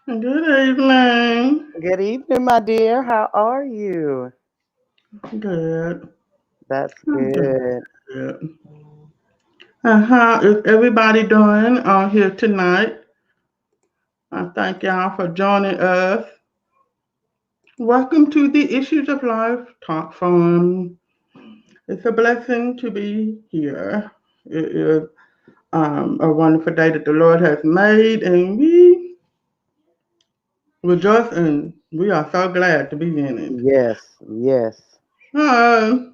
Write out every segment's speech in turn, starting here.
Good evening. Good evening, my dear. How are you? Good. That's I'm doing good. good. How is everybody doing on here tonight? I thank y'all for joining us. Welcome to the Issues of Life Talk Forum. It's a blessing to be here. It is a wonderful day that the Lord has made, and we rejoice and we are so glad to be in it. Yes, yes. Uh,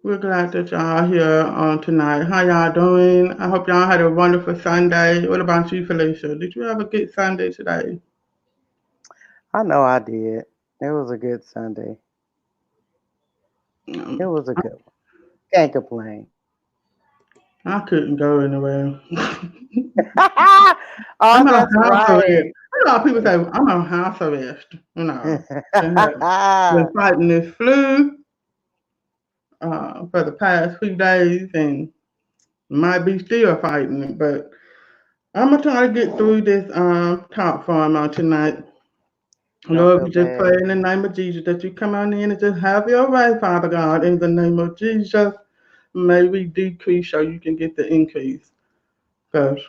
We're glad that y'all are here on tonight. How y'all doing? I hope y'all had a wonderful Sunday. What about you, Felicia? Did you have a good Sunday today? I know I did. It was a good Sunday. It Um, was a good one. Can't complain. I couldn't go anywhere. Oh, I'm on that's house arrest. right. You know, people say I'm on house arrest. I have been fighting this flu for the past few days, and might be still fighting it. But I'm gonna try to get through this talk form on tonight. Don't Lord, feel we just pray bad. in the name of Jesus that you come on in and just have your way, Father God, in the name of Jesus. May we decrease so you can get the increase. Because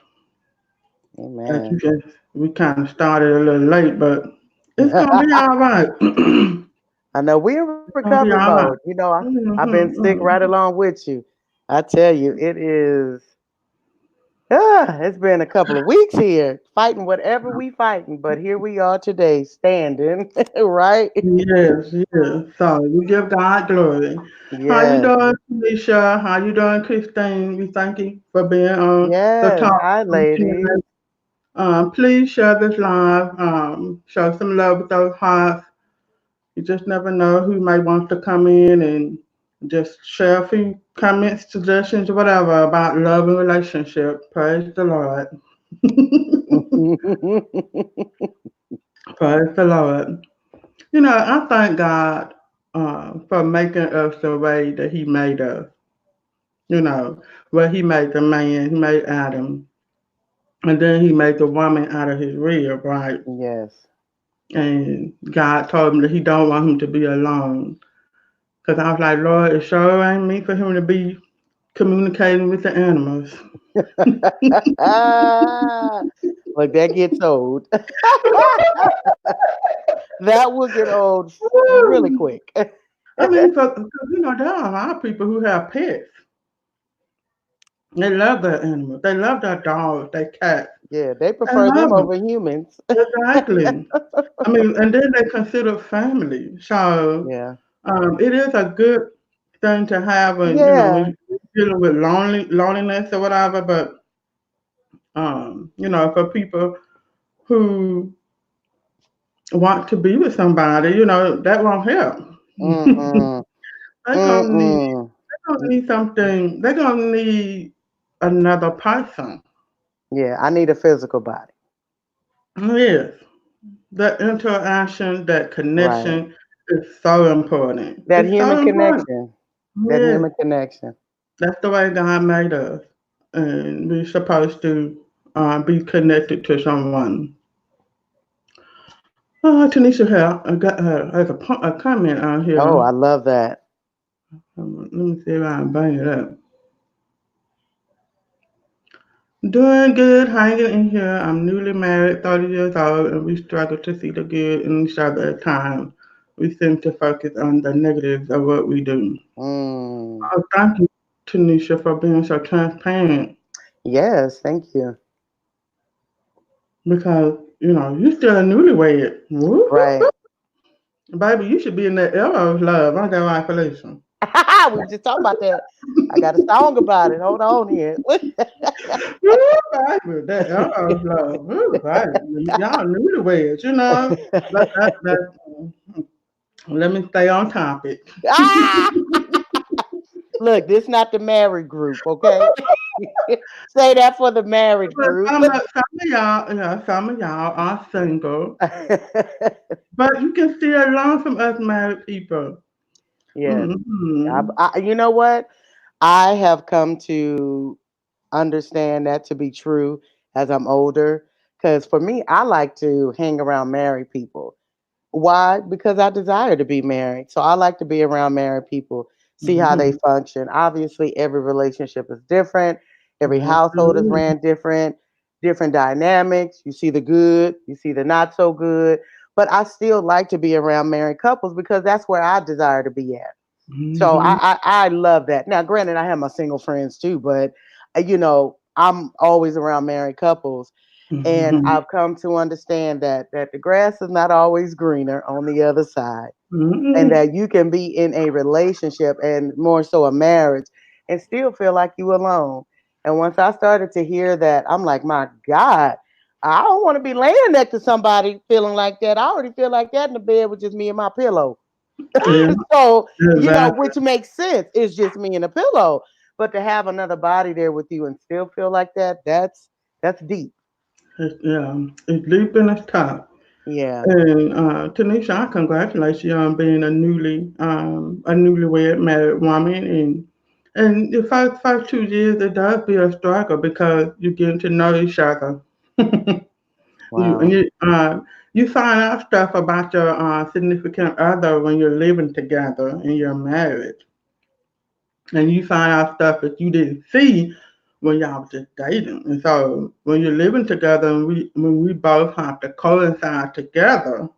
as you Amen. just, we kind of started a little late, but it's going to be all right. It's I know we're in going to recovery be all mode. right. I've been sick right along with you. I tell you, it is. It's been a couple of weeks here fighting whatever we fighting, but here we are today standing, right? Yes, yes. So we give God glory. How you Yes, doing, Felicia? How you doing, Christine? We thank you for being on the yes. talk Hi, ladies. tonight. Please share this live. Show some love with those hearts. You just never know who might want to come in and just share a few comments, suggestions, whatever about love and relationship. Praise the Lord. Praise the Lord. You know, I thank God for making us the way that He made us. You know, where He made the man, He made Adam, and then He made the woman out of His rib, right? Yes. And God told him that He don't want him to be alone. Because I was like, Lord, it sure ain't me for him to be communicating with the animals. Look, that gets old. That will get old really quick. I mean, because, you know, there are a lot of people who have pets. They love their animals. They love their dogs, their cats. Yeah, they They prefer love them them. over humans. Exactly. I mean, and then they consider family. So Yeah. it is a good thing to have when, Yeah. when you're dealing with loneliness or whatever. But, for people who want to be with somebody, that won't help. Mm-mm. they're gonna need Mm-mm. they're gonna need something. They're gonna need another person. Yeah, I need a physical body. Yes, that interaction, that Right. connection is so important. That It's so human important. connection. That Yes, human connection. that's the way God made us, and we're supposed to be connected to someone. Tanisha here, I got has a comment out Oh, here. I love that. Let me see if I can bring it up. Doing good, hanging in here. I'm newly married, 30 years old, and we struggle to see the good in each other at times. We seem to focus on the negatives of what we do. Mm. Oh, thank you, Tanisha, for being so transparent Yes, thank you. because, you're still a newlywed. Right. Woo-hoo-hoo. Baby, you should be in that era of love. I got right, Felicia. We were just talking about that. I got a song about it. Hold on here. Woo, baby, that era of love. Woo, baby. Y'all newlyweds, let me stay on topic. Ah! Look, this not the married group, okay? Say that for the married But group. some of y'all are single, but you can still learn from us married people. Yes. Hmm. You know what? I have come to understand that to be true as I'm older. Because for me, I like to hang around married people. Why? Because I desire to be married. So I like to be around married people, see how they Mhm. function. Obviously, every relationship is different, every household is Absolutely. ran different, different dynamics. You see the good, you see the not so good. But I still like to be around married couples because that's where I desire to be at. So Mhm. I love that. Now, granted, I have my single friends too, but I'm always around married couples, and Mhm. I've come to understand that the grass is not always greener on the other side, and Mhm. that you can be in a relationship and more so a marriage and still feel like you alone. And once I started to hear that, I'm like, my God, I don't want to be laying next to somebody feeling like that. I already feel like that in the bed with just me and my pillow. Yeah, So, exactly. which makes sense. It's just me and a pillow. But to have another body there with you and still feel like that, that's deep. Yeah, it's deep in its top. Yeah. And Tanisha, I congratulate you on being a newlywed married woman, and the first 2 years it does be a struggle because you're getting to know each other. you and Wow. you you find out stuff about your significant other when you're living together and you're married, and you find out stuff that you didn't see when y'all was just dating. And so when you're living together, and when we both have to coincide together,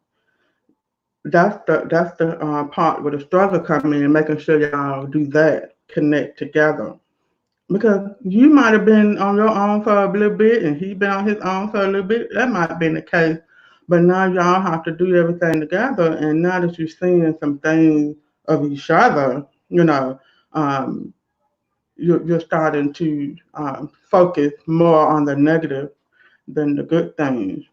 that's the part where the struggle come in, making sure y'all do that, connect together. Because you might have been on your own for a little bit, and he been on his own for a little bit. That might have been the case, but now y'all have to do everything together. And now that you're seeing some things of each other, um, you're starting to focus more on the negative than the good things,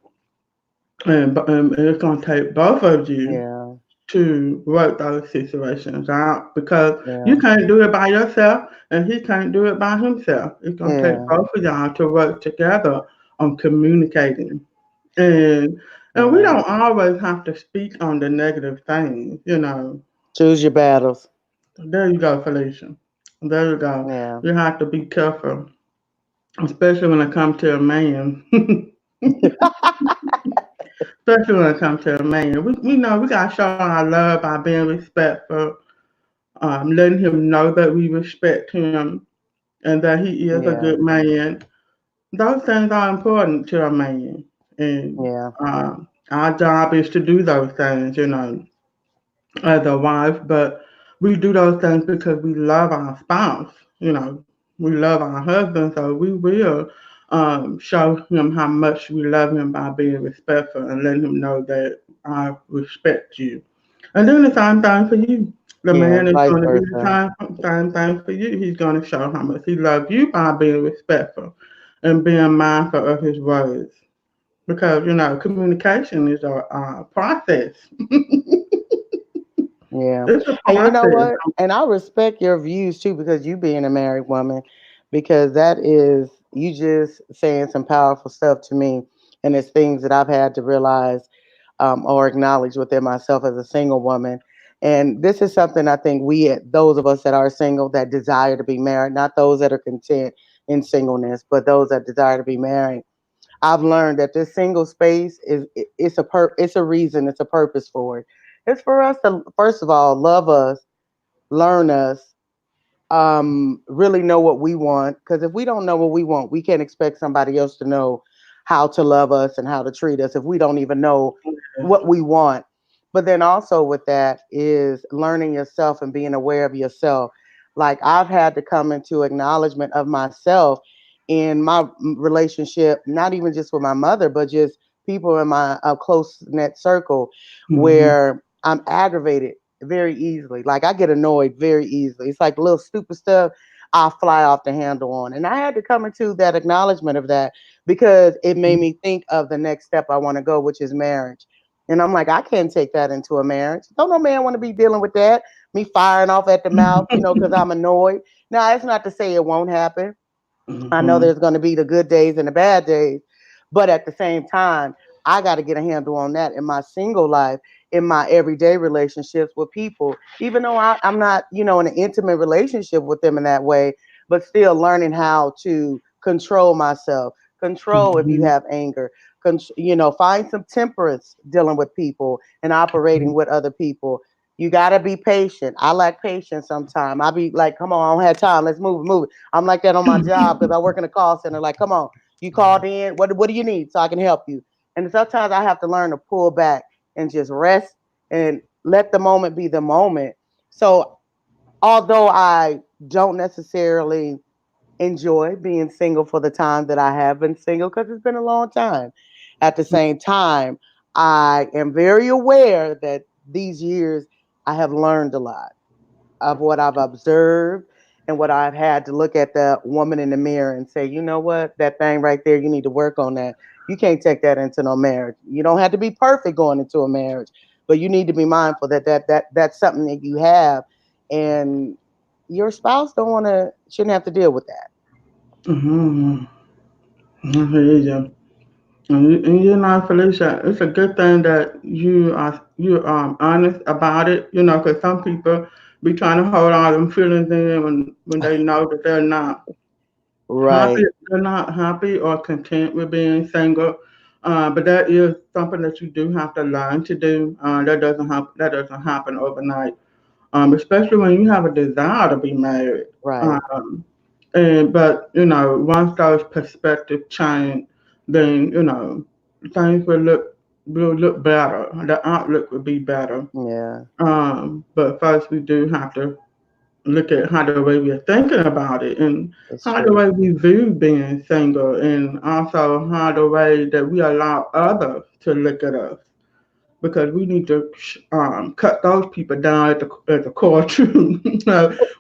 and it's going to take both of you Yeah. to work those situations out because you Yeah. can't do it by yourself and he can't do it by himself. It's gonna take Yeah. both of y'all to work together on communicating. And and we Yeah. don't always have to speak on the negative things. Choose your battles. There you go, Felicia. There you go. Yeah. You have to be careful, especially when it comes to a man. Especially when it comes to a man. We know we gotta show our love by being respectful, letting him know that we respect him and that he is a Yeah. good man. Those things are important to a man, and Yeah. our job is to do those things, as a wife. But we do those things because we love our spouse. We love our husband, so we will show him how much we love him by being respectful and letting him know that I respect you. And then the same thing for you. The Yeah. man is Vice going to do the versa. same thing for you. He's going to show how much he loves you by being respectful and being mindful of his words. Because, communication is a process. Yeah. It's a And you know process. what? And I respect your views too, because you being a married woman, because that is you just saying some powerful stuff to me. And it's things that I've had to realize or acknowledge within myself as a single woman. And this is something I think those of us that are single that desire to be married, not those that are content in singleness, but those that desire to be married. I've learned that this single space it's a reason, it's a purpose for it. It's for us to first of all love us, learn us, really know what we want. Because if we don't know what we want, we can't expect somebody else to know how to love us and how to treat us if we don't even know what we want. But then also with that is learning yourself and being aware of yourself. Like I've had to come into acknowledgement of myself in my relationship, not even just with my mother, but just people in my close knit circle, Mm-hmm. where I'm aggravated very easily. Like I get annoyed very easily. It's like little stupid stuff I fly off the handle on. And I had to come into that acknowledgement of that because it made me think of the next step I want to go, which is marriage. And I'm like, I can't take that into a marriage. Don't no man want to be dealing with that. Me firing off at the mouth, because I'm annoyed. Now, it's not to say it won't happen. I know Mm-hmm. there's going to be the good days and the bad days, but at the same time, I got to get a handle on that in my single life, in my everyday relationships with people. Even though I'm not, in an intimate relationship with them in that way, but still learning how to control myself, control if you Mhm. have anger. Find some temperance dealing with people and operating with other people. You gotta be patient. I lack patience sometimes. I be like, come on, I don't have time. Let's move it. I'm like that on my job because I work in a call center. Like, come on, you called in. What do you need so I can help you? And sometimes I have to learn to pull back and just rest and let the moment be the moment. So although I don't necessarily enjoy being single for the time that I have been single, because it's been a long time, at the same time, I am very aware that these years I have learned a lot of what I've observed and what I've had to look at the woman in the mirror and say, you know what, that thing right there, you need to work on that. You can't take that into no marriage. You don't have to be perfect going into a marriage, but you need to be mindful that that's something that you have, and your spouse don't want to shouldn't have to deal with that. Mhm. I hear you. And you know, Felicia, it's a good thing that you honest about it. You know, because some people be trying to hold all them feelings in when they know that happy. Right, They're not happy or content with being single. But that is something that you do have to learn to do. That doesn't happen overnight. Especially when you have a desire to be married. right. Um, but you know, once those perspectives change, then you know things will look better. The outlook will be better. Yeah, But first, we do have to look at how the way we're thinking about it and it's how the true. way we view being single, and also how the way that we allow others to look at us, because we need to cut those people down at the core too.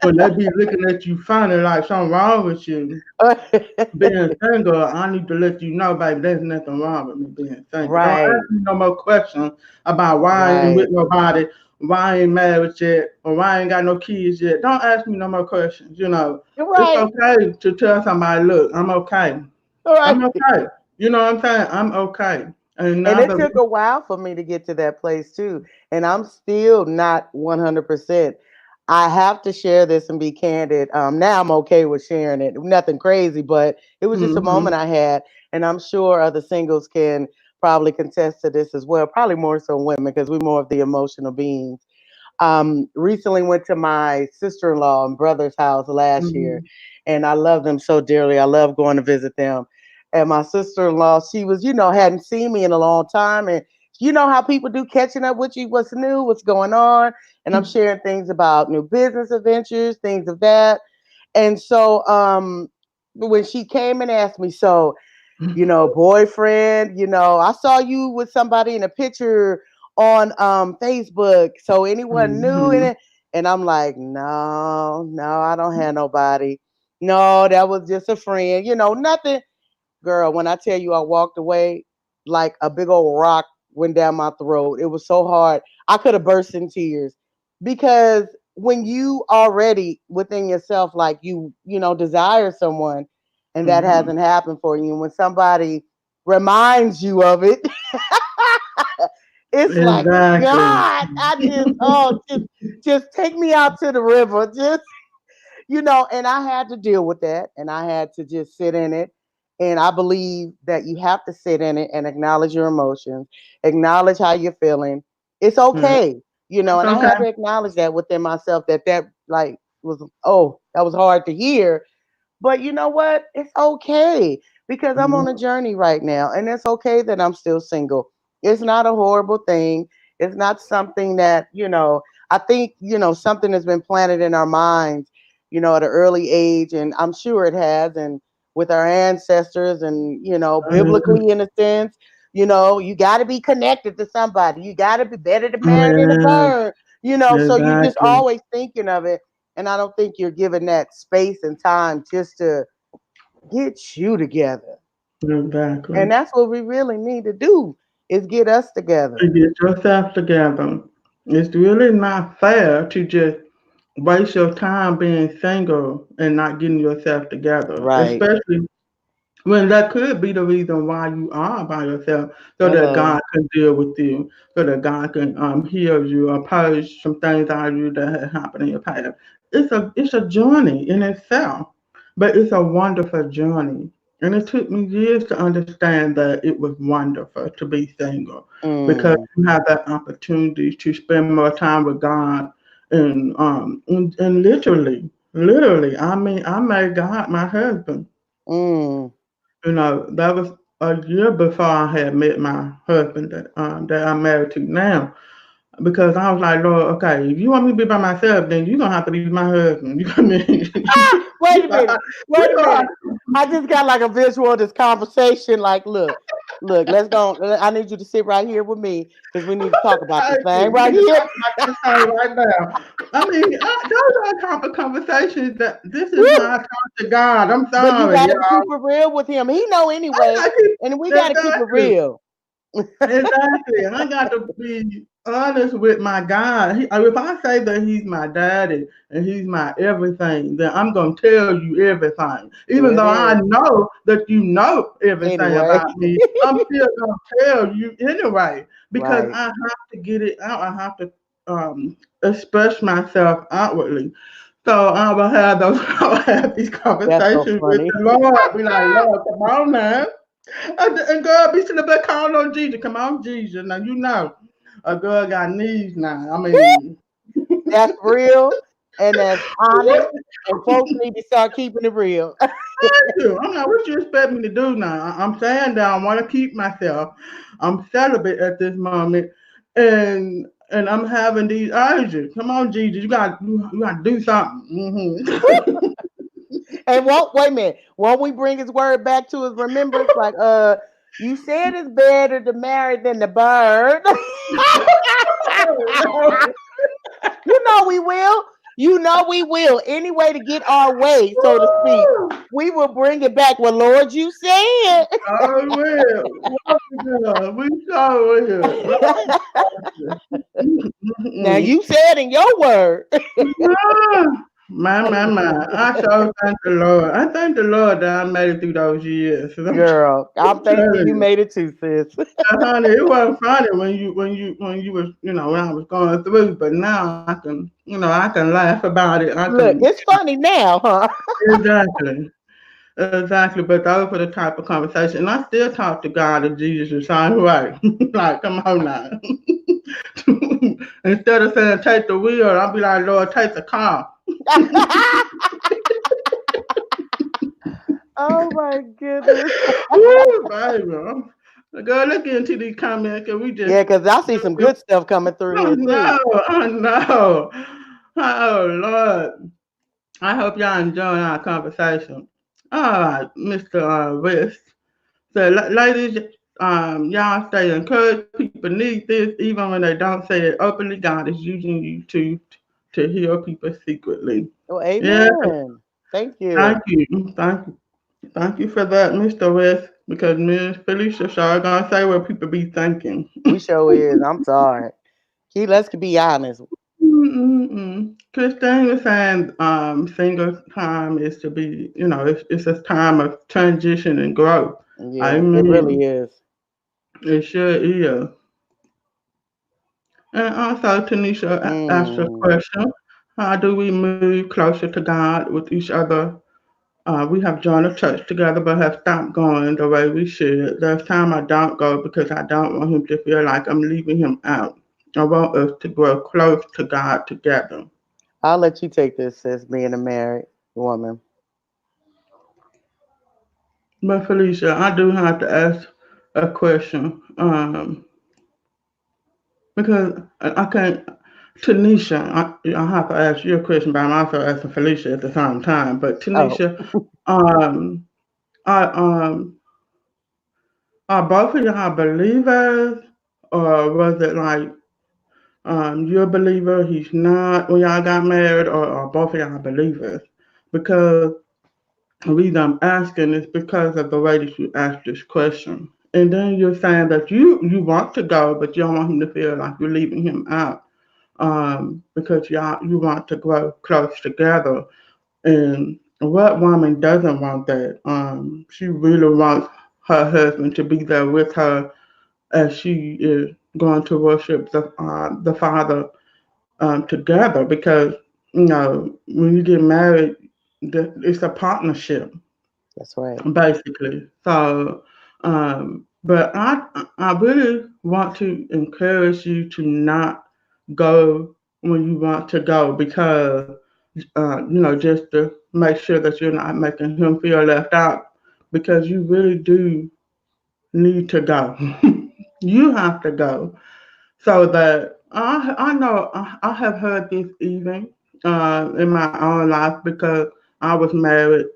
When they be looking at you funny like something wrong with you being single, I need to let you know, baby, there's nothing wrong with me being single. Don't Right, ask me no more questions about why I ain't with right, nobody, why I ain't married yet, or why I ain't got no kids yet. Don't ask me no more questions. You know, it's right, okay to tell somebody, look, I'm okay. I'm right. okay. You know what I'm saying? I'm okay. And And now it that took a while for me to get to that place too. And I'm still not 100%. I have to share this and be candid. Now I'm okay with sharing it. Nothing crazy, but it was just a hmm moment I had. And I'm sure other singles can probably contest to this as well. Probably more so women because we're more of the emotional beings. Recently went to my sister-in-law and brother's house last year, hmm and I love them so dearly. I love going to visit them. And my sister-in-law, she was, hadn't seen me in a long time, and you know how people do, catching up with you, what's new, what's going on, and I'm sharing things about new business adventures, things of that. And so, when she came and asked me, so boyfriend, I saw you with somebody in a picture on Facebook. So anyone new in hmm it? And I'm like, no, no, I don't have nobody. No, that was just a friend. Nothing. Girl, when I tell you I walked away like a big old rock went down my throat. It was so hard. I could have burst in tears because when you already within yourself, like desire someone and that hmm hasn't happened for you, and when somebody reminds you of it, it's like, Exactly. God, I just, oh, just take me out to the river. And I had to deal with that and I had to just sit in it. And I believe that you have to sit in it and acknowledge your emotions, acknowledge how you're feeling. It's Yeah. okay, It's and I okay. had to acknowledge that within myself that like was, oh, that was hard to hear. But you know what? It's okay because I'm on a Mhm. journey right now and it's okay that I'm still single. It's not a horrible thing. It's not something that, I think, something has been planted in our minds, at an early age, and I'm sure it has, and with our ancestors and, biblically in a sense, you got to be connected to somebody. You got to be better to marry than to Yeah, burn, so you just exactly. always thinking of it. And I don't think you're given that space and time just to get you together. And Exactly. that's what we really need to do is get us together. To get yourself together. It's really not fair to just waste your time being single and not getting yourself together, Right. especially when that could be the reason why you are by yourself, so that Hello. God can deal with you, so that God can heal you or purge some things out of you that had happened in your past. It's a journey in itself, but it's a wonderful journey. And it took me years to understand that it was wonderful to be single because Mm, you have that opportunity to spend more time with God and literally, I mean, I made God my husband. mm. That was a year before I had met my husband that I'm married to now. Because I was like, Lord, okay, if you want me to be by myself, then you're gonna have to be my husband. You know what I mean? Wait a we minute. Wait a minute. I just got like a visual of this conversation. Like, look, let's go. I need you to sit right here with me because we need to talk about this Thank thing you. right Because here. I'm about to say right now. I mean, those are the type of conversations that this is Woo! how I talk to God. I'm But you sorry, gotta keep y'all. it real with him. He know I anyway, got to, and we gotta keep it exactly. real. Exactly. I got to be honest with my God. If I say that He's my daddy and He's my everything, then I'm going to tell you everything. Even There it though I is. know that you know everything Anyway, about me, I'm still going to tell you anyway because right. I have to get it out. I have to express myself outwardly. So I will have those, I will have these That's so conversations with funny. the Lord. Be like, Lord, come on now. And girl, be sitting there calling on Jesus. Come on, Jesus. Now you know a girl got needs now. I mean, That's real, and that's honest, and folks need to start keeping it real. I'm like, what you expect me to do now? I'm saying that I want to keep myself. I'm celibate at this moment, and I'm having these urges. Come on, Jesus, you got to do something. And won't wait a minute. Won't we bring his word back to his remembrance? Like, you said it's better to marry than the bird. You know we will. You know we will. Any way to get our way, so to speak. We will bring it back. Well, Lord, you said. I will. We sure will. Now Mm-mm. you said in your word. Ah, my. I so thank the Lord. I thank the Lord that I made it through those years. I'm Girl, I'm thankful telling you you. made it too, sis. Honey, it wasn't funny when you was when I was going through, but now I can laugh about it. I Look, can it's funny now, huh? exactly. Exactly, but those were the type of conversation. And I still talk to God and Jesus the same way. Like, come on now. Instead of saying take the wheel, I'll be like, Lord, take the car. Oh my goodness. Woo, baby. Girl, let's get into these comments because we just, Yeah, because I see some good stuff coming through oh here too. no, oh no. Oh Lord. I hope y'all enjoying our conversation. All right, Mr. West. So, ladies, y'all stay encouraged. People need this, even when they don't say it openly. God is using you to heal people secretly. Well, Yeah, amen. Thank thank you. you, thank you for that, Mr. West. Because me and Felicia sure gonna say what people be thinking. We sure is. I'm sorry. Let's be honest. Mm-mm-mm. Christine was saying, single time is to be, it's a time of transition and growth. I Yeah, it really mean, is. it sure is. And also, Tanisha asked a Mm. question: how do we move closer to God with each other? We have joined a church together, but have stopped going the way we should. There's time I don't go because I don't want him to feel like I'm leaving him out. I want us to grow close to God together. I'll let you take this, sis, being a married woman. But Felicia, I do have to ask a question because I can't. Tanisha, I have to ask you a question, but I'm also asking Felicia at the same time. But Oh, Tanisha, um, are, are both of y'all believers, or was it like you're a believer, he's not when y'all got married, or are both of y'all believers? Because the reason I'm asking is because of the way that you asked this question. And then you're saying that you want to go, but you don't want him to feel like you're leaving him out because you want to grow close together. And what woman doesn't want that? She really wants her husband to be there with her as she is going to worship the Father together. Because when you get married, it's a partnership. That's right. basically. So, but I really want to encourage you to not go when you want to go because just to make sure that you're not making him feel left out because you really do need to go. You have to go so that I know I have heard this even in my own life because I was married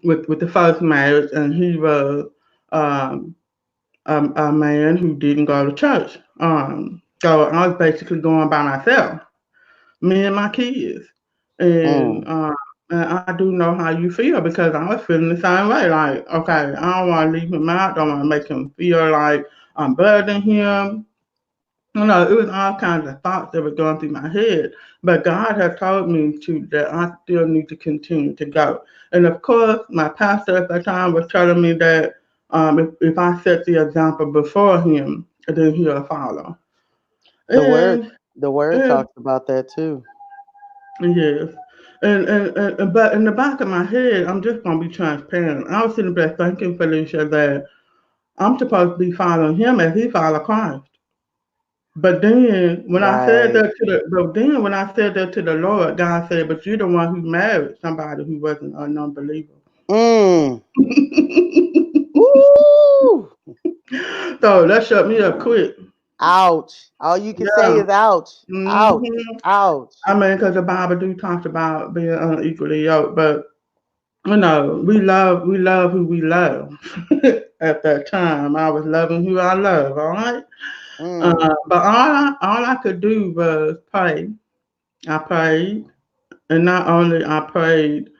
with the first marriage, and he was um, a man who didn't go to church. So I was basically going by myself, me and my kids, and Mm. I do know how you feel because I was feeling the same way. Like, okay, I don't want to leave him out. Don't want to make him feel like I'm burdening him. It was all kinds of thoughts that were going through my head. But God had told me that I still need to continue to go. And of course, my pastor at the time was telling me that if I set the example before him, then he'll follow. The word And, the word and talks about that too. yes. But in the back of my head, I'm just gonna be transparent. I was sitting there thinking, Felicia, that I'm supposed to be following him as he followed Christ. But then when I said Right. that to the but then when I said that to the Lord, God said, "But you're the one who married somebody who wasn't a non-believer." Mm. Woo! So that shut me up quick. Ouch. All you can say Yeah. is ouch. Ouch. hmm Ouch. I mean, because the Bible do talk about being unequally yoked, but we love who we love. At that time, I was loving who I love. All right. Mm. But all I could do was pray. I prayed. And not only I prayed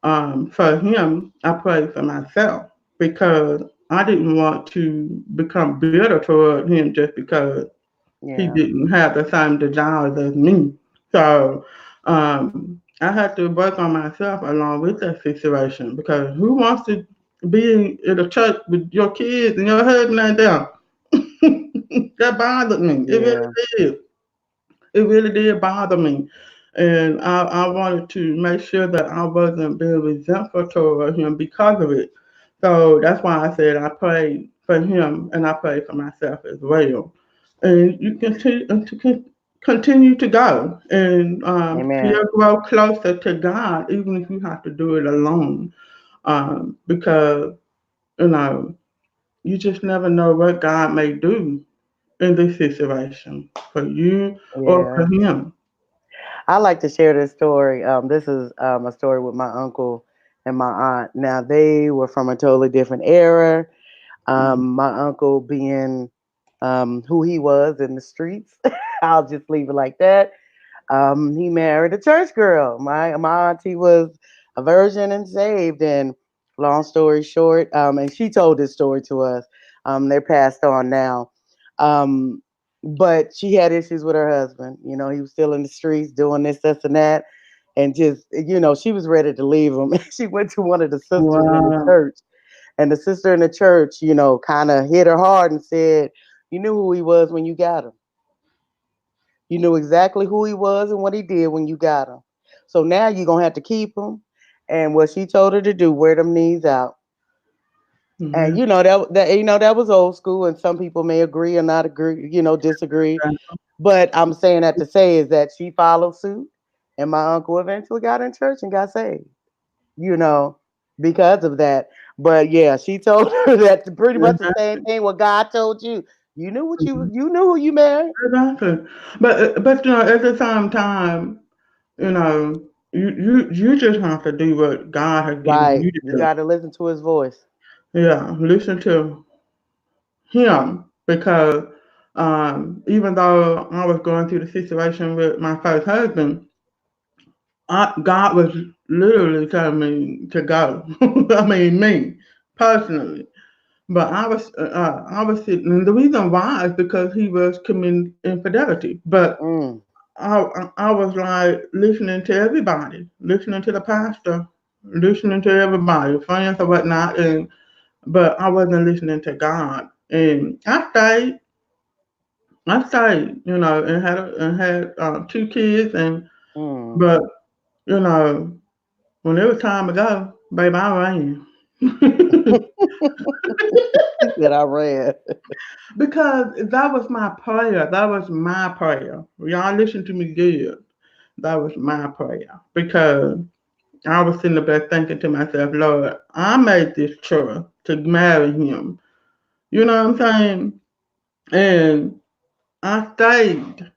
for him, I prayed for myself because I didn't want to become bitter toward him just because he Yeah. didn't have the same desires as me. So I had to work on myself along with that situation because who wants to be in a church with your kids and your husband ain't there? That bothered me. It really Yeah. did. It really did bother me. And I wanted to make sure that I wasn't being resentful toward him because of it. So that's why I said I prayed for him and I prayed for myself as well. And you continue to go and Amen. you'll grow closer to God, even if you have to do it alone. Because, you know, you just never know what God may do in this situation for you or for Yeah. him. I like to share this story. This is a story with my uncle and my aunt. Now they were from a totally different era. Mm. My uncle being who he was in the streets. I'll just leave it like that. He married a church girl. My auntie was a virgin and saved. And long story short, and she told this story to us. They're passed on now. Um, but she had issues with her husband. You know, he was still in the streets doing this, and that. And just, she was ready to leave him. She went to one of the sisters in the Wow. church, and the sister in the church, kind of hit her hard and said, "You knew who he was when you got him. You knew exactly who he was and what he did when you got him. So now you're gonna have to keep him." And what she told her to do, wear them knees out. And Mhm. that was old school, and some people may agree or not agree, disagree. But I'm saying that to say is that she followed suit, and my uncle eventually got in church and got saved. You know, because of that. But yeah, she told her that pretty much the same thing. What God told you, you knew what Mhm. you knew who you married, Exactly. But at the same time, you know, you just have to do what God has given right? you to You do. got to listen to His voice. Yeah, listen to him because even though I was going through the situation with my first husband, God was literally telling me to go. I mean, me personally. But I was sitting, and the reason why is because he was committing infidelity. But Mm, I was like listening to everybody, listening to the pastor, listening to everybody, friends or whatnot, but I wasn't listening to God. And I stayed, and had 2 kids, mm. but you know when it was time to go, baby, I ran. He said I ran. Because that was my prayer. That was my prayer. Y'all listen to me good. That was my prayer. Because I was sitting there thinking to myself, Lord, I made this choice to marry him. You know what I'm saying? And I stayed.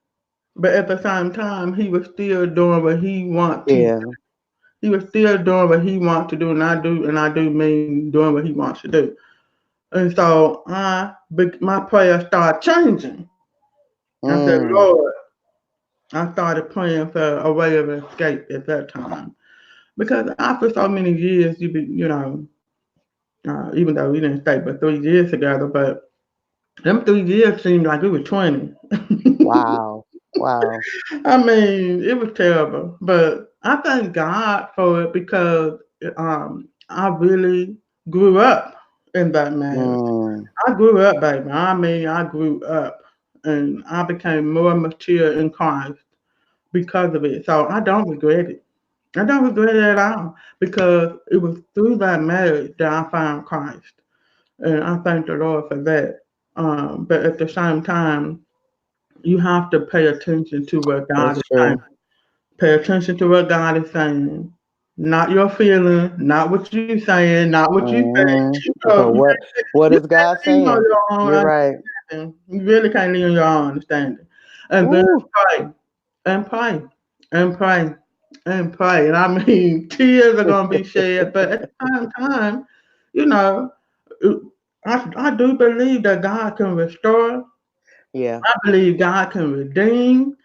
But at the same time, he was still doing what he want to. Yeah. He was still doing what he wants to do, and I do mean doing what he wants to do. And so my prayer started changing. I said, Mm, Lord, I started praying for a way of escape at that time. Because after so many years, even though we didn't stay but 3 years together, but them 3 years seemed like it was 20. wow. Wow. I mean, it was terrible. But I thank God for it because I really grew up in that marriage. Mm, I grew up, baby. I mean, I grew up and I became more mature in Christ because of it. So I don't regret it. I don't regret it at all because it was through that marriage that I found Christ. And I thank the Lord for that. But at the same time, you have to pay attention to what God that's is saying. true. Pay attention to what God is saying. Not your feeling, not what you saying, not what you think. Hmm. But what You is God can't lean on saying? your own You're right. understanding. You really can't lean on your own understanding. And then Ooh. pray and pray and pray and pray. And I mean, tears are going to be shed, but at the same time, you know, I do believe that God can restore. Yeah. I believe God can redeem.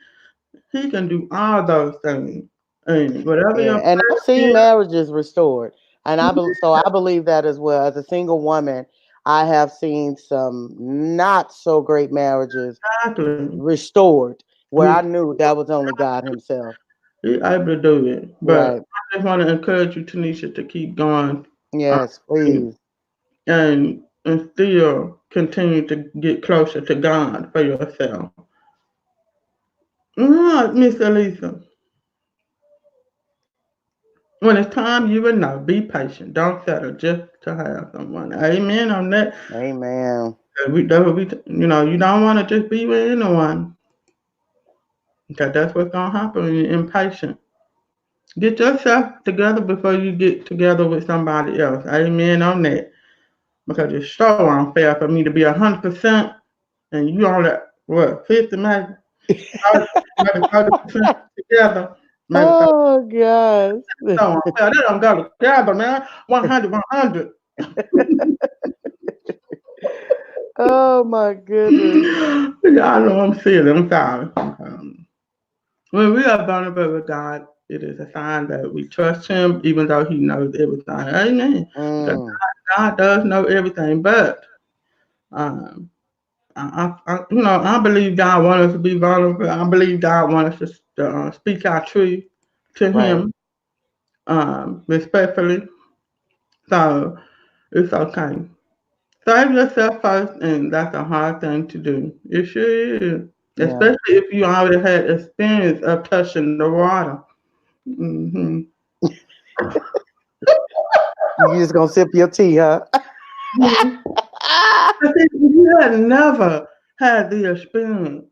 He can do all those things. And whatever your Yeah. And I've prayer seen is, marriages restored. And so I believe that as well. As a single woman, I have seen some not so great marriages exactly. restored where I He, knew that was only God Himself. he able to do it. But Right. I just want to encourage you, Tanisha, to keep going Yes, and, please. and still continue to get closer to God for yourself. Miss Elisa, when it's time, you will know. Be patient. Don't settle just to have someone. Amen on that. Amen. That's what you don't want to just be with anyone. Because that's what's going to happen when you're impatient. Get yourself together before you get together with somebody else. Amen on that. Because it's so unfair for me to be 100% and you only, what, 50 maybe? Maybe 30% together. Maybe 30. Oh gosh. So unfair. They don't go together, man. 100, 100. Oh my goodness. Y'all know I'm silly. I'm sorry. When we are vulnerable with God, it is a sign that we trust Him, even though He knows everything. Amen. Because Mm, God does know everything, but um, I believe God wants us to be vulnerable. I believe God wants us to speak our truth to right. Him respectfully. So it's okay. Save yourself first, and that's a hard thing to do. It sure is, Yeah. especially if you already had experience of touching the water. Hmm. You just gonna sip your tea, huh? I think if you had never had the experience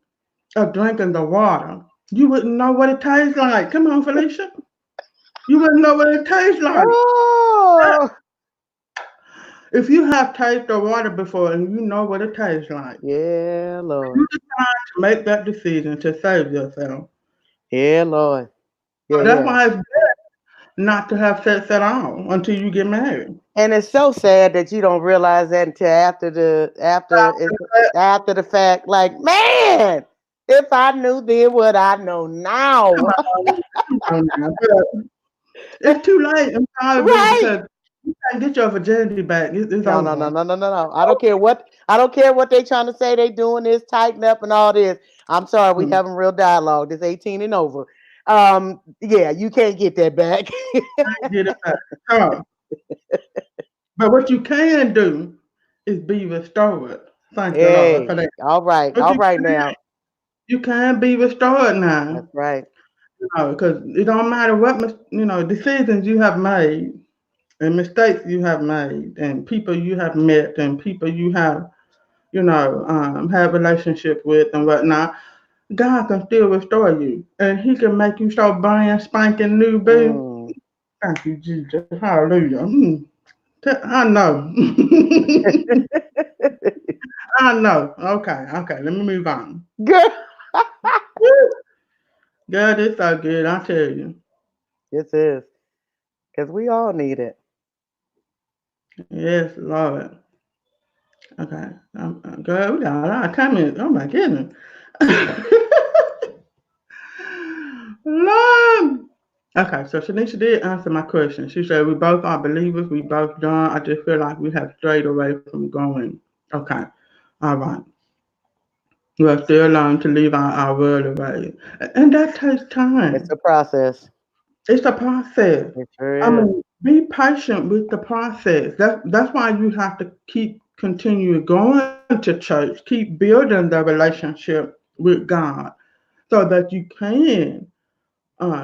of drinking the water, you wouldn't know what it tastes like. Come on, Felicia. You wouldn't know what it tastes like. Oh, If you have tasted the water before and you know what it tastes like, yeah, Lord. you decide to make that decision to save yourself. Yeah, Lord. Yeah, So that's yeah. why it's best not to have sex at all until you get married. And it's so sad that you don't realize that until after the fact. Like, man, if I knew then what I know Come now. on, come on now. But it's too late. I'm sorry, baby, Right. because you can't get your virginity back. It's No, no, no, over. no, no, no, no. I don't care what they trying to say they doing this, tighten up and all this. I'm sorry, we Mm, having real dialogue. This 18 and over. Yeah, you can't get that back. can't get it back. So, but what you can do is be restored. Thank the Lord Hey, for that. But all right now. you can be restored That's now. right. Because it don't matter what decisions you have made. and mistakes you have made, and people you have met, and people you have, have relationship with and whatnot. God can still restore you, and He can make you so brand spanking new, boo. Mm. Thank you, Jesus. Hallelujah. I know. I know. Okay, okay. Let me move on. Girl. Girl, this so good. I tell you. This is because we all need it. Yes, Lord. Okay. Girl, we got a lot of comments. Oh my goodness. Lord. Okay, so Shanisha did answer my question. She said we both are believers. We both done. I just feel like we have strayed away from going. Okay. All right. We are still learning to leave our world away. And that takes It's time. a process. It's a process. It sure I is. mean, be patient with the process. That's why you have to keep continue going to church, keep building the relationship with God, so that you can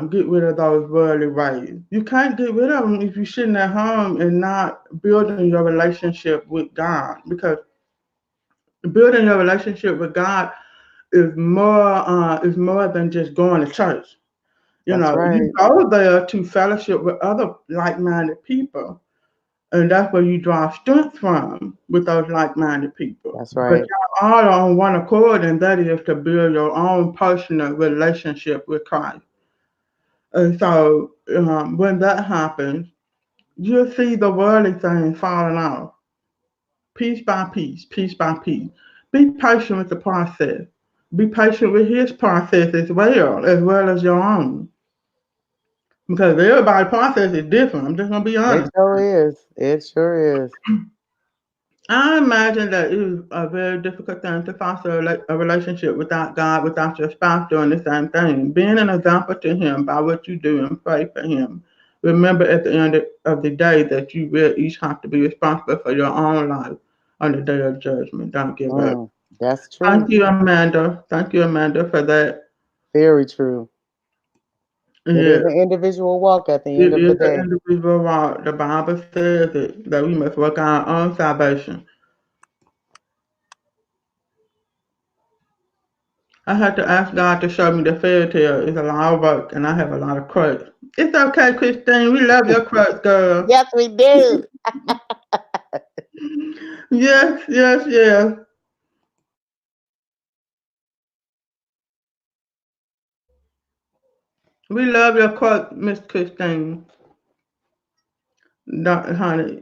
get rid of those worldly ways. You can't get rid of them if you're sitting at home and not building your relationship with God, because building your relationship with God is more than just going to church. That's You right. go there to fellowship with other like-minded people, and that's where you draw strength from with those like-minded people. That's But right. y'all all are on one accord, and that is to build your own personal relationship with Christ. And so, when that happens, you'll see the worldly things falling off, piece by piece, piece by piece. Be patient with the process. Be patient with His process as well as your own. Because everybody's process is different. I'm just gonna be It honest. sure is. It sure is. I imagine that it is a very difficult thing to foster a relationship without God, without your spouse doing the same thing. Being an example to Him by what you do and pray for Him. Remember at the end of the day that you will each have to be responsible for your own life on the day of judgment. Don't give up. Mm, that's Thank true. you, Amanda. Thank you, Amanda, for that. Very true. It Yeah, is an individual walk at the end it of the is an day. individual walk. The Bible says that we must work our own salvation. I had to ask God to show me the fairy tale. It's a lot of work, and I have a lot of quotes. It's okay, Christine. We love your quotes, girl. Yes, we do. Yes, yes, yes. We love your quotes, Miss Christine. Honey,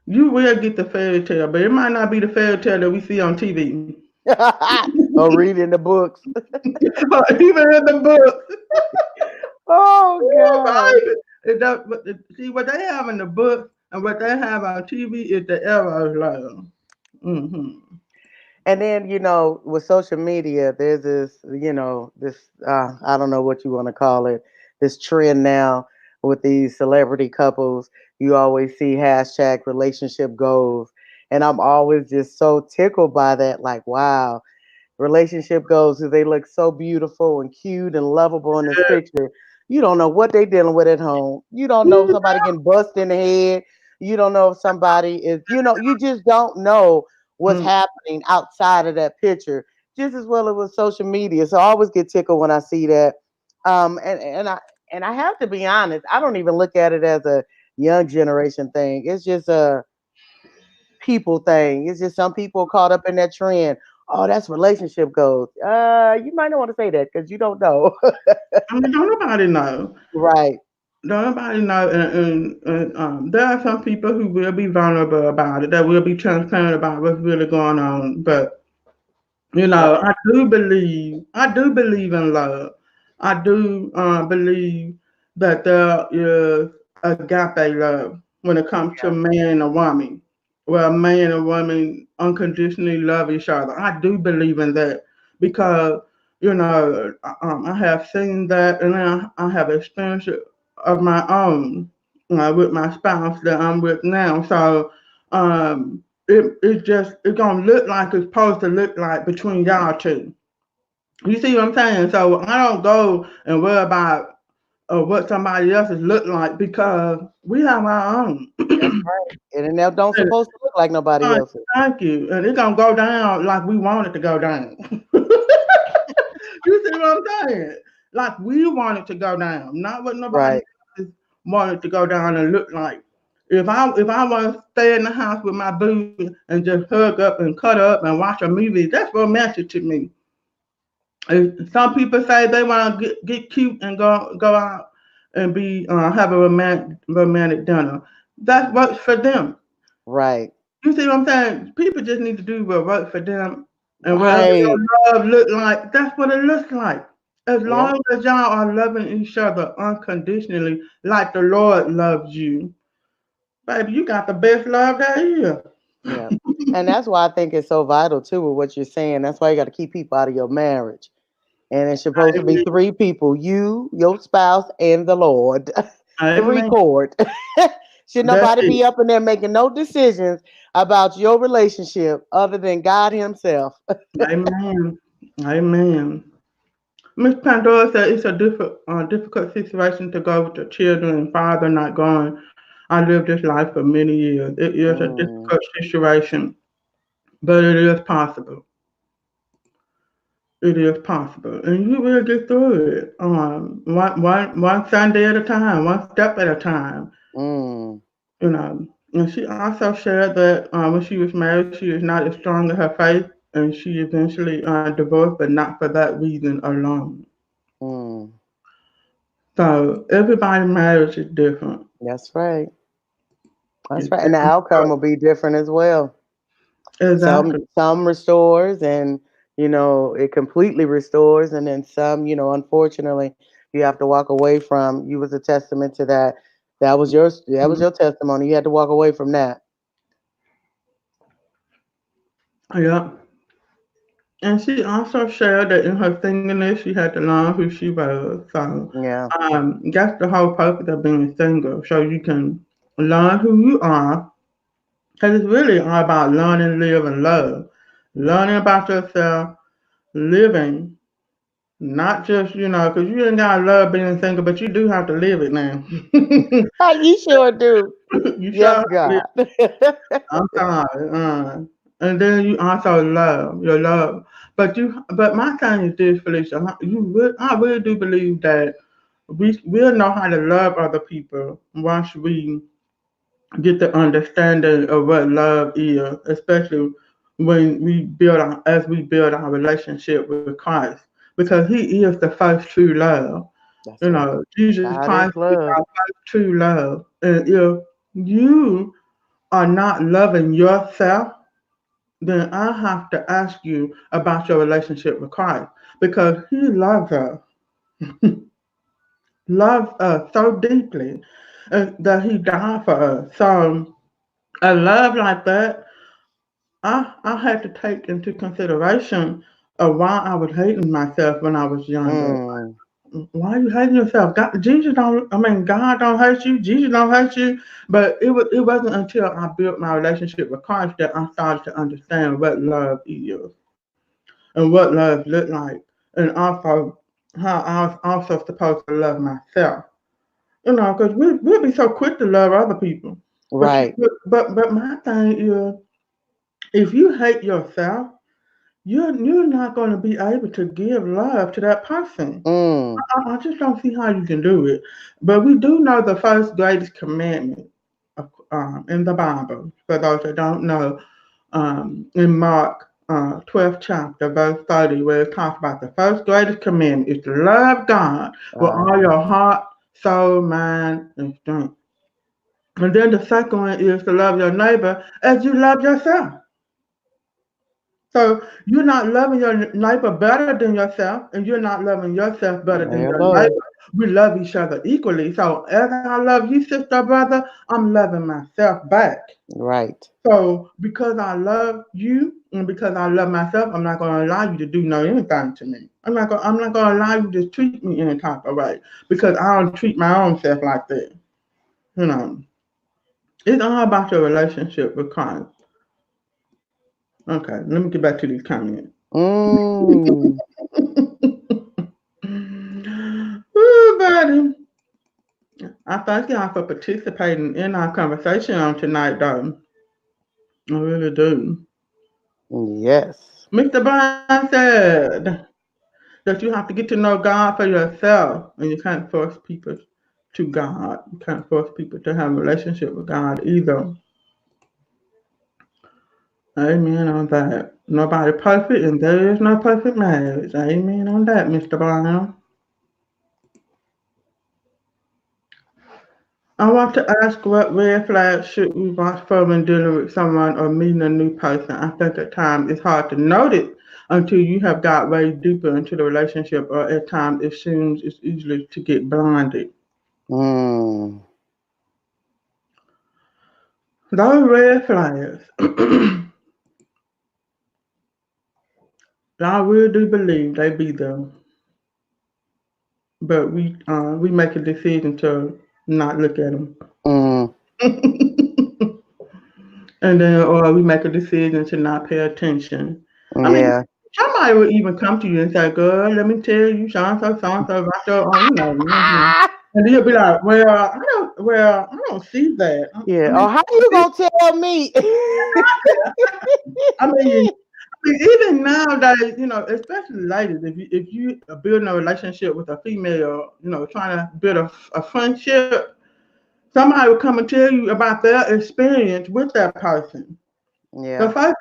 you will get the fairy tale, but it might not be the fairy tale that we see on TV. Or reading the books. Even in the book. Oh God. Right. See, what they have in the book and what they have on TV is the error level. Mm-hmm. And then, with social media, there's this, I don't know what you want to call it, this trend now with these celebrity couples. You always see hashtag relationship goals. And I'm always just so tickled by that. Like, wow, relationship goals, because they look so beautiful and cute and lovable in this picture. You don't know what they're dealing with at home. You don't know if somebody getting bust in the head. You don't know if somebody is, you just don't know what's Mm. happening outside of that picture. Just as well as with social media. So I always get tickled when I see that. And I have to be honest, I don't even look at it as a young generation thing. It's just a people thing. It's just some people caught up in that trend. Oh, that's relationship goals. You might not want to say that because you don't know. I mean, don't nobody know. Right. Don't nobody know. And there are some people who will be vulnerable about it, that will be transparent about what's really going on. But Right. I do believe in love. I do believe that there is agape love when it comes to man and a woman, where a man and woman unconditionally love each other. I do believe in that because I have seen that, and I have experienced it of my own with my spouse that I'm with now. So it's gonna look like it's supposed to look like between y'all two. You see what I'm saying? So I don't go and worry about of what somebody else's look like because we have our own. That's right. And it don't And, supposed to look like nobody else's. thank you. And it's gonna go down like we want it to go down. You see what I'm saying? Like we want it to go down, not what nobody Right. else wanted to go down and look like. If I want to stay in the house with my boo and just hug up and cut up and watch a movie, that's romantic to me. And some people say they want to get cute and go out and be have a romantic dinner. That works for them. Right. You see what I'm saying? People just need to do what works for them, and whatever Right. your love look like, that's what it looks like. As Yep. long as y'all are loving each other unconditionally, like the Lord loves you, baby, you got the best love there is. Yep. And that's why I think it's so vital too with what you're saying. That's why you got to keep people out of your marriage. And it's supposed to be Amen. three people: you, your spouse, and the Lord. Three Amen. chord. Should That's nobody it. be up in there making no decisions about your relationship other than God Himself? Amen. Amen. Miss Pandora said it's a difficult situation to go with the children and father not going. I lived this life for many years. It is a Mm, difficult situation, but it is possible. It is possible, and you will get through it. One Sunday at a time, one step at a time. mm. And she also shared that when she was married, she is not as strong in her faith, and she eventually divorced, but not for that reason alone. Mm, So everybody's marriage is different. that's right. That's It's right. And the different. outcome will be different as well. Some Exactly. some restores and it completely restores, and then some, unfortunately, you have to walk away from. You was a testament to that. That was your testimony. You had to walk away from that. Yeah. And she also shared that in her singleness, she had to learn who she was. So Yeah. that's the whole purpose of being single, so you can learn who you are. Because it's really all about learning, live, and love. Learning about yourself, living, not just, because you ain't got to love being single, but you do have to live it now. You sure do. You sure Yes, have to live. God. I'm sorry. And then you also love your love. But my thing is this, Felicia. I really do believe that we'll know how to love other people once we get the understanding of what love is, especially when as we build our relationship with Christ, because He is the first true love. That's right. Jesus God is Christ is love. our first true love, and if you are not loving yourself, then I have to ask you about your relationship with Christ because He loves us so deeply that He died for us. So a love like that, I had to take into consideration of why I was hating myself when I was younger. Mm, Why are you hating yourself? God don't hate you. Jesus don't hate you. But it wasn't until I built my relationship with Christ that I started to understand what love is and what love looked like, and also how I was also supposed to love myself. Because we'll be so quick to love other people, but right. but my thing is, if you hate yourself, you're not going to be able to give love to that person. Mm, I just don't see how you can do it. But we do know the first greatest commandment in the Bible. For those that don't know, in Mark 12th chapter, verse 30, where it talks about the first greatest commandment is to love God with all uh, your heart, soul, mind, and strength. And then the second one is to love your neighbor as you love yourself. So you're not loving your neighbor better than yourself, and you're not loving yourself better than your hello. neighbor. We love each other equally. So as I love you, sister, brother, I'm loving myself back. Right. So because I love you and because I love myself, I'm not going to allow you to do no anything to me. I'm not going to allow you to treat me any type of way because I don't treat my own self like that. You know, it's all about your relationship with Christ. Okay, let me get back to these comments. Mm, Ooh, buddy. I thank y'all for participating in our conversation on tonight, though. I really do. Yes. Mr. Brown said that you have to get to know God for yourself, and you can't force people to God. You can't force people to have a relationship with God either. Amen on that. Nobody perfect, and there is no perfect marriage. Amen on that, Mr. Brown. I want to ask what red flags should we watch for when dealing with someone or meeting a new person. I think at times it's hard to notice until you have got way deeper into the relationship, or at times it seems it's easy to get blinded. Mm. Those red flags, I really do believe they be there, but we make a decision to not look at them. Mm. And then, or we make a decision to not pay attention. I mean, Yeah. somebody will even come to you and say, "Girl, let me tell you, so and so, right there on, and then you'll be like, well, I don't see that. I Yeah. Oh, mean, how you gonna tell me? I mean, even nowadays, especially ladies, if you are building a relationship with a female, trying to build a friendship, somebody will come and tell you about their experience with that person. The Yeah. first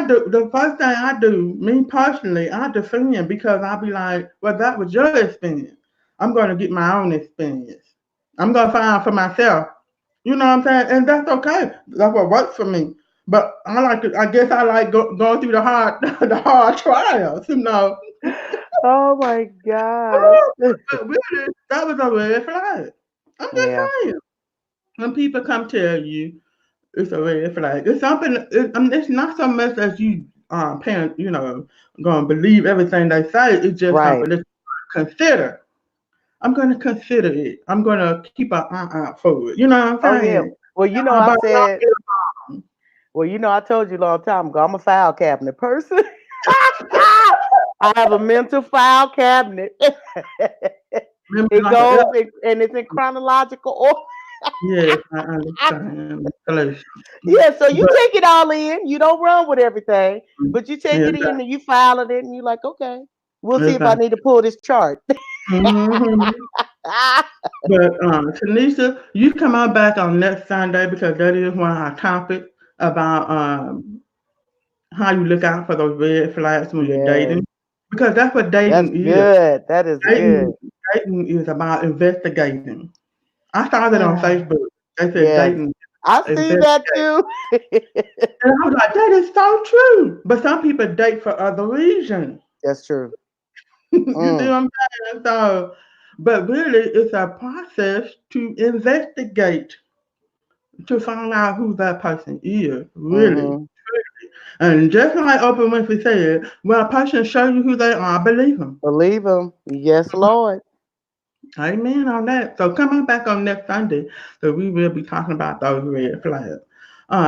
the first thing I do, me personally, I defend because I'll be like, well, that was your experience. I'm going to get my own experience. I'm going to find out for myself. You know what I'm saying? And that's okay. That's what works for me. But I guess I like going through the hard, the hard trials. Oh my gosh. Oh, but really, that was a red flag. I'm just Yeah. saying. When people come tell you it's a red flag. It's something. It's not so much as you, parent, going to believe everything they say. It's just Right. something that you consider. I'm going to consider it. I'm going to keep an eye out for it. You know what Oh I'm yeah. saying? Well, I But said, well, I told you a long time ago, I'm a file cabinet person. I have a mental file cabinet. maybe It like an goes and it's in chronological order. yes, I understand installation. Yeah, so you But take it all in. You don't run with everything, but you take yeah, it in and you file it in, and you're like, okay, we'll see if I exactly. need to pull this chart. Hmm. But Tanisha, you come on back on next Sunday because that is one of our topics about how you look out for those red flags when you're Yes, dating, because that's what that's dating is. good. That is good. Dating is about investigating. I started on Facebook. They said Yes, dating I see that investigate, too. and I was like, that is so true. But some people date for other reasons. That's true. You see Mm, what I'm saying? So, but really, it's a process to investigate to find out who that person is, really. mm-hmm. And just like Oprah Winfrey said, when a person show you who they are, believe them. Believe him. Yes, Lord. Amen on that. So come on back on next Sunday, so we will be talking about those red flags.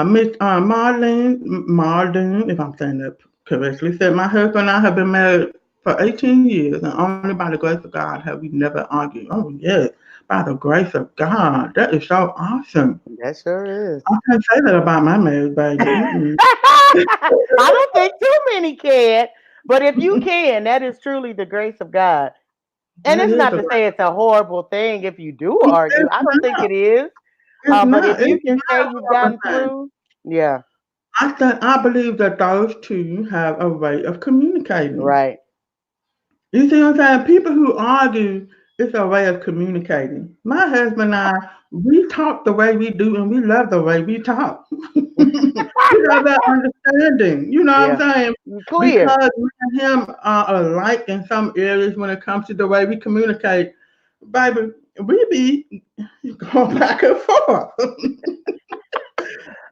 Miss Marlene, if I'm saying that correctly, said my husband and I have been married for 18 years, and only by the grace of God have we never argued. Oh yes, by the grace of God, that is so awesome. That sure is. I can't say that about my marriage, baby. Mm-mm. I don't think too many can, but if you can, that is truly the grace of God. And That it's is not the to say it's a horrible thing if you do argue. it's I don't think not. it is. It's But if not. you It's can not say a you've horrible gotten thing. through, yeah, I believe that those two have a way of communicating. right. You see what I'm saying? People who argue, it's a way of communicating. My husband and I, we talk the way we do, and we love the way we talk. We have that understanding. You know what Yeah, I'm saying? clear. Because me and him are alike in some areas when it comes to the way we communicate. Baby, we be going back and forth.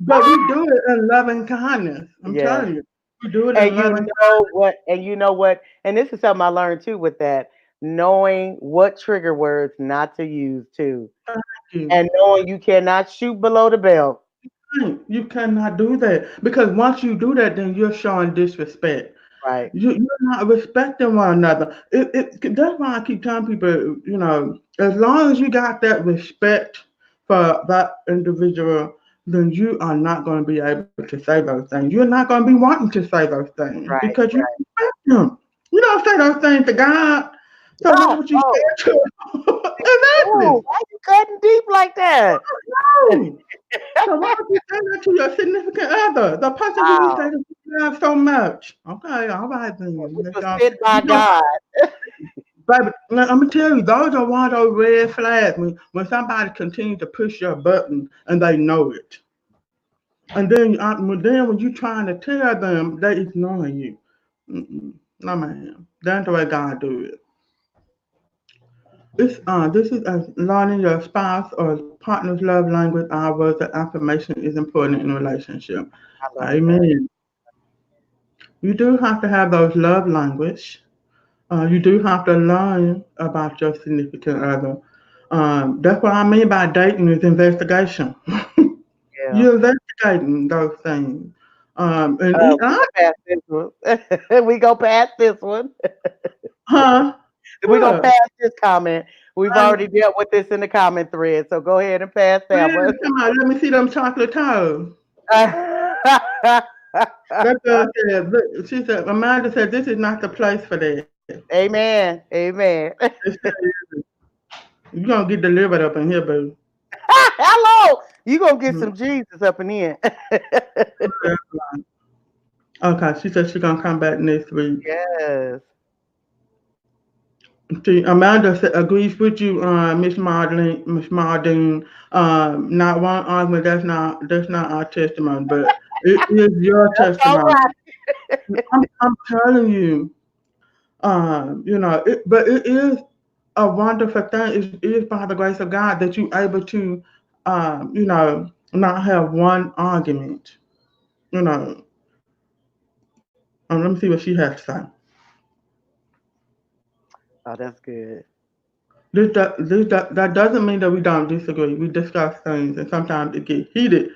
But we do it in loving kindness. I'm Yeah. telling you. We do it And in you loving know what? And you know what? And this is something I learned too with that, knowing what trigger words not to use too, kindness. and knowing you cannot shoot below the belt. Right. You cannot do that because once you do that, then you're showing disrespect. Right. You're not respecting one another. That's why I keep telling people, as long as you got that respect for that individual, then you are not going to be able to say those things. You're not going to be wanting to say those things Right. because you Right. respect them. You don't say those things to God. So why Ah, would you say oh, it to oh, exactly? why you cutting deep like that? No. So why would you say that to your significant other, the person who you say Wow. that you love so much? Okay, all right We then. were sent by God. Baby, I'm gonna tell you, those are one of those red flags when somebody continues to push your button and they know it, and then when you trying to tell them, they ignoring you. No man, that's the way God do it. This is learning your spouse or partner's love language. Our words of affirmation is important in a relationship. I love that. Amen. You do have to have those love language. You do have to learn about your significant other. That's what I mean by dating is investigation. Yeah. You're investigating those things. We go past this one. We go past this one. Huh? We go What? past this comment. We've Um, already dealt with this in the comment thread, so go ahead and pass that really? one. Come on, let me see them chocolate toes. That girl said, look, she said, Amanda said, this is not the place for that. Amen. Amen. It sure isn't. You're going to get delivered up in here, boo. Hello. You gonna get Mhm. some Jesus up in here. Okay, she said she's going to come back next week. Yes. See, Amanda agrees with you, Miss Mardine. Not one argument. That's not our testimony, but it is your That's all testimony. right. I'm telling you, but it is a wonderful thing. It is by the grace of God that you're able to, not have one argument. You know, let me see what she has to say. Oh, that's good. That doesn't mean that we don't disagree. We discuss things, and sometimes it get heated.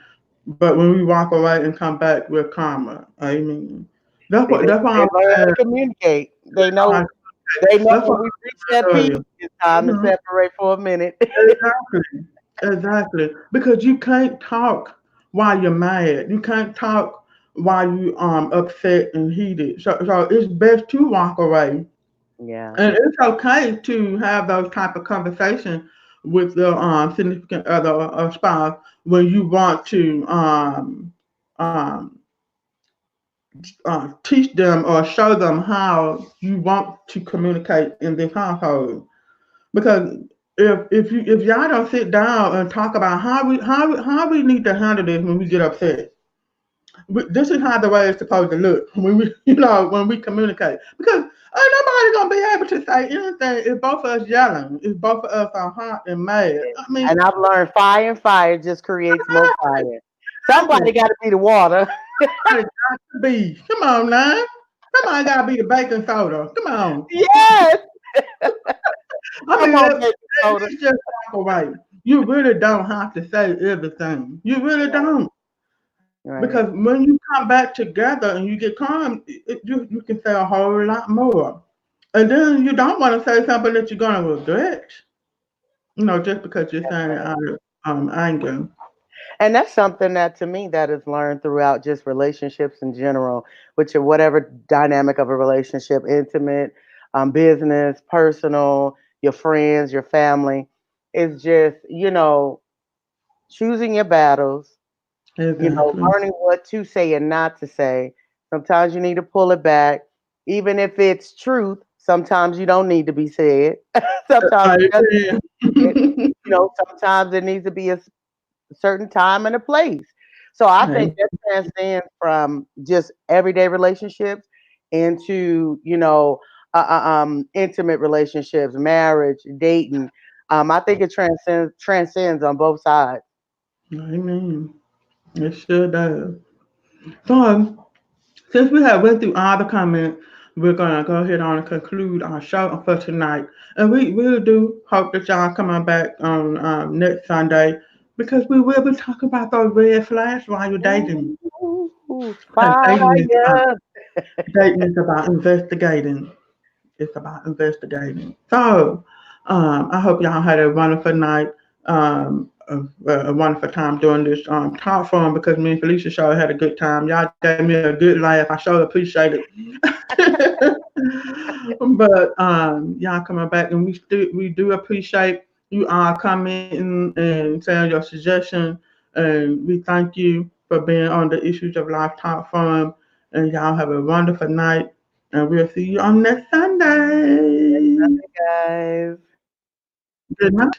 But when we walk away and come back, we're calmer. Amen. See, That's why they I'm learn how saying. to communicate. They That's know why when we reach I that tell peak, you. it's time to Mhm. separate for a minute. Exactly. Exactly. Because you can't talk while you're mad. You can't talk while you upset and heated. So it's best to walk away. Yeah. And it's okay to have those type of conversations with the significant other or spouse when you want to um, teach them or show them how you want to communicate in this household. Because if y'all don't sit down and talk about how we need to handle this when we get upset, this is how the way it's supposed to look when we communicate. Because ain't nobody gonna be able to say anything if both of us yelling, if both of us are hot and mad. Yeah. I mean, And I've learned fire and fire just creates more fire. exactly. Somebody got to be the water. Somebody got to be. Come on now. Somebody gotta be the baking soda. Come on. Yes. I Come mean, on, baby soda. let's just walk away. You really don't have to say everything. You really don't. Right. Because when you come back together and you get calm, you can say a whole lot more. And then you don't want to say something that you're going to regret, just because you're That's saying it right. out of anger. And that's something that to me that is learned throughout just relationships in general, which are whatever dynamic of a relationship, intimate, business, personal, your friends, your family, is just, choosing your battles, Exactly. learning what to say and not to say. Sometimes you need to pull it back. Even if it's truth, sometimes you don't need to be said. Sometimes I it doesn't agree. need it. Sometimes it needs to be a certain time and a place. So I think Hey, that transcends from just everyday relationships into, intimate relationships, marriage, dating. I think it transcends on both sides. amen. It sure does. So, since we have went through all the comments, we're gonna go ahead on and conclude our show for tonight. And we really do hope that y'all come on back on next Sunday because we will be talking about those red flags while you're dating Ooh, and dating is fire. Dating is about investigating. It's about investigating. So, I hope y'all had a wonderful night, a wonderful time doing this talk forum because me and Felicia sure had a good time. Y'all gave me a good laugh. I sure appreciate it. But y'all coming back, and we do appreciate you all commenting and saying your suggestions, and we thank you for being on the Issues of Life Talk Forum. And y'all have a wonderful night, and we'll see you on next Sunday. Guys. Good night.